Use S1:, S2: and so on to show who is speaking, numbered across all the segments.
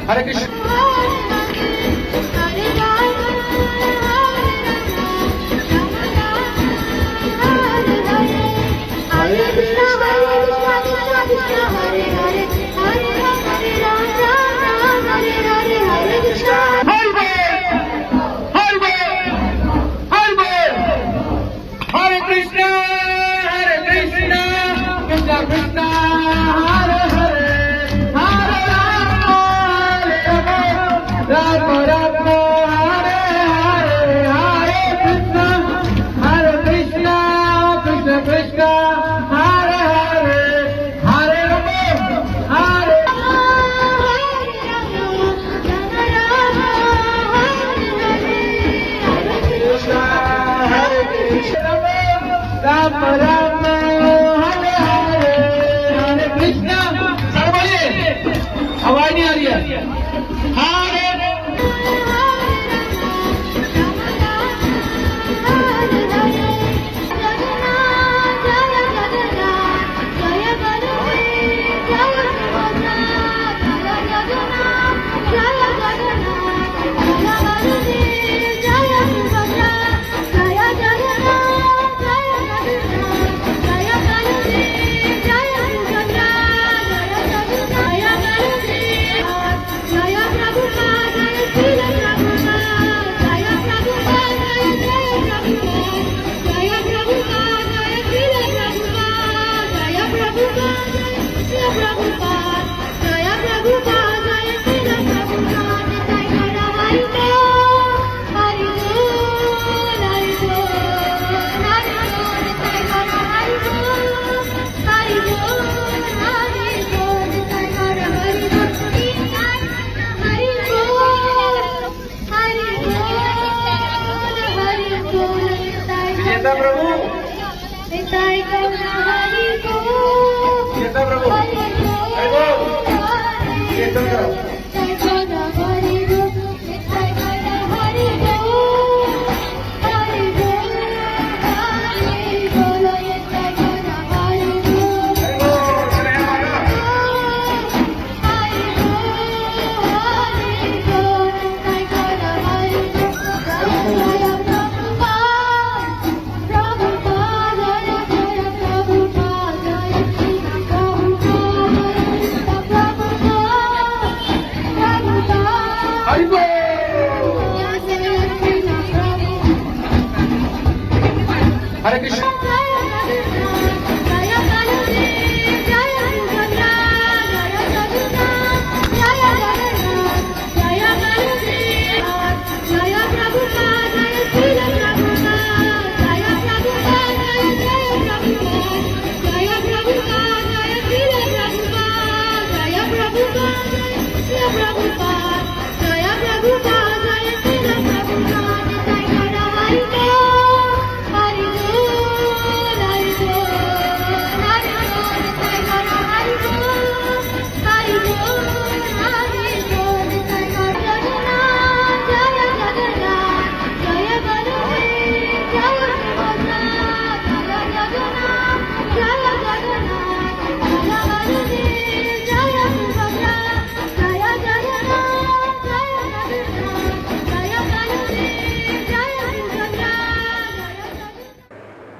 S1: हरे कृष्ण। आवाज नहीं आ रही है। हरे कृष्ण।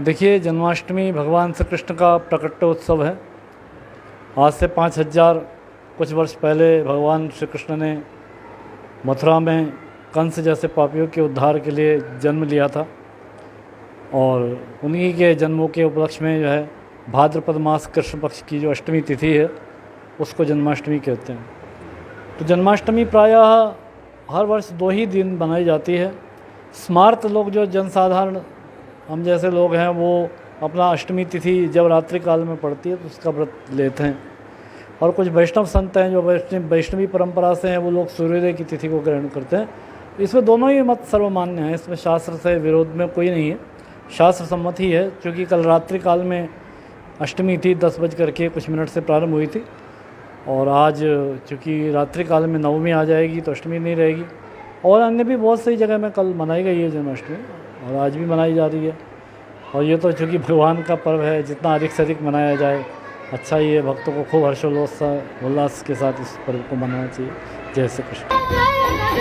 S2: देखिए, जन्माष्टमी भगवान श्री कृष्ण का प्रकटोत्सव है। आज से 5000 कुछ वर्ष पहले भगवान श्री कृष्ण ने मथुरा में कंस जैसे पापियों के उद्धार के लिए जन्म लिया था और उन्हीं के जन्मों के उपलक्ष्य में जो है भाद्रपद मास कृष्ण पक्ष की जो अष्टमी तिथि है उसको जन्माष्टमी कहते हैं। तो जन्माष्टमी प्रायः हर वर्ष 2 ही दिन मनाई जाती है। स्मार्त लोग जो जनसाधारण हम जैसे लोग हैं वो अपना अष्टमी तिथि जब रात्रि काल में पड़ती है तो उसका व्रत लेते हैं, और कुछ वैष्णव संत हैं जो वैष्णवी परंपरा से हैं वो लोग सूर्योदय की तिथि को ग्रहण करते हैं। इसमें दोनों ही मत सर्वमान्य हैं, इसमें शास्त्र से विरोध में कोई नहीं है, शास्त्र सम्मत ही है। क्योंकि कल रात्रि काल में अष्टमी थी, 10:00 से प्रारंभ हुई थी, और आज चूँकि रात्रि काल में नवमी आ जाएगी तो अष्टमी नहीं रहेगी। और अन्य भी बहुत सी जगह में कल मनाई गई है जन्माष्टमी, और आज भी मनाई जा रही है। और ये तो चूँकि भगवान का पर्व है, जितना अधिक से अधिक मनाया जाए अच्छा ही है। भक्तों को खूब हर्षोल्लास के साथ इस पर्व को मनाना चाहिए। जय श्री कृष्ण।